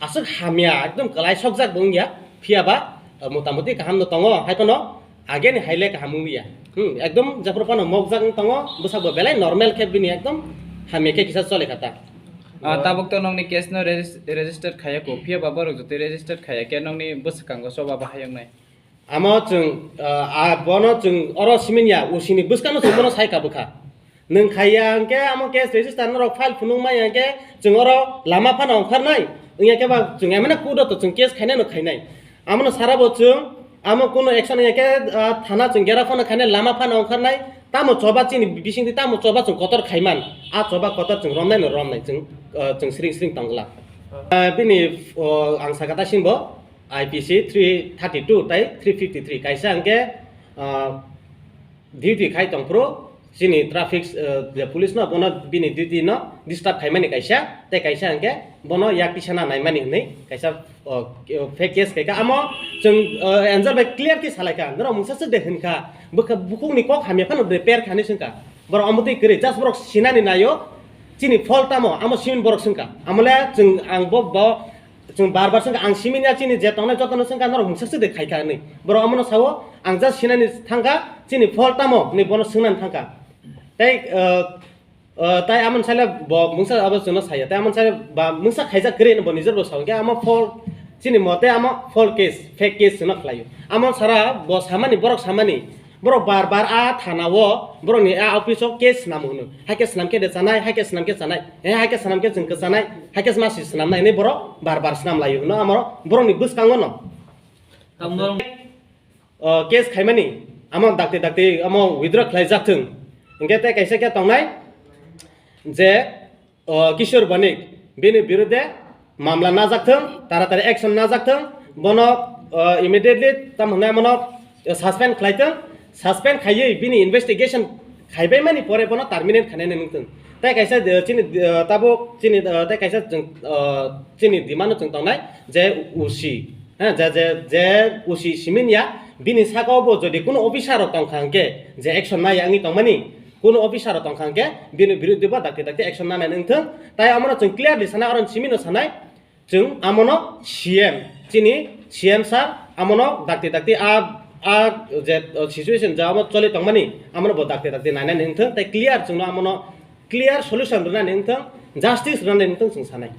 asuk hamia ekdom kalai sokjak dongya phiaba motamuti kaham no tongo haikono again haile kahamu ya ekdom japropan mokjak tongo busabo belai normal ke bini ekdom hamia ke kisa chole kata tabuk to nongni case no register khaya ko phiaba borok jote register khaya ke nongni buskango soba bahayang nai amo chung bono chung oro siminya usini buskano chung bono sai kabukha nung khaya angke amo case register no file phunung mai angke chung oro lama phana ongkhar nai ingya ke ba chung amena kudo to chung case khaina no khainai amno sarabo chung amo kono action angke thana chung gera phana khaina lama phana ongkhar nai tamo choba chini bising ti tamo choba chung kotor khaiman a choba kotor chung romnai no romnai chung sring tangla bini ang sakata simbo IPC 332 tai 353 kaisa angke duty khai tongpro sini traffic police no bono bini duty no disturb khaimani kaisa te kaisa angke bono yak pisana naimani nei kaisa fake case kaika amo chung answer by clear ki salaika nro mungsa se dekhin kha bukung ni kok hamya phano repair khani singka boro amoti kre just borok sinani nayo chini fault tamo amo simin borok singka amole chung ang bo chung bar singka ang simin ya chini je tongna jotono singka nro mungsa se dekhai kha nei boro amono sawo ang just sinani thangka chini fault tamo ni bono singnan thangka tai amon sale bo mungsa abo jono saya tai amon sale ba mungsa khaija kre no bonizor bo saw ke amo fault chini mote amo fault case fake case no khlayo amon sara bo samani borok samani borok bar a thanawo borok ni a office of case namunu ha case namke de sanai ha case namke sanai ha case namke jingke sanai ha case masis namnai ne borok bar snam layo no amoro borok ni buskango no kamdor case khaimani amon dakte amo withdraw khlaijak thung ingke te kaisa ke tongnai যে কিশোর বণিক বিনি বিরুদ্ধে মামলা না জাগথং তাড়াতাড়ি action না জাগথং বনক immediately তামহনে মনক suspend খাইথং suspend খাইयै বিনি investigation খাইবাই মানি পরে বন টার্মিনেট খানাই নংথং তাই কাইসা চিনি তাবো চিনি তাই কাইসা চিনি দিমানো जों তংনাই যে উসি হ্যাঁ যে উসি সিমিনিয়া বিনি সাকাওবো যদি কোনো অফিসার তংখাংকে যে অ্যাকশন নাই আংনি তংমানি কোনো অফিসার তংখাংকে বিনি বিরুদ্ধে বা dakte action na nangthং তাই আমরা जों ক্লিয়ারলি সানা আরন সিমিনো সানাই जों আমনো সিএম চিনি সিএম স্যার আমনো dakte a যে সিচুয়েশন যা আমো চলে তংমানি আমনো ব dakte নাইনা নংথং তাই ক্লিয়ার जों আমনো ক্লিয়ার সলিউশন রনা নংথং জাস্টিস রনা নংথং जों সানাই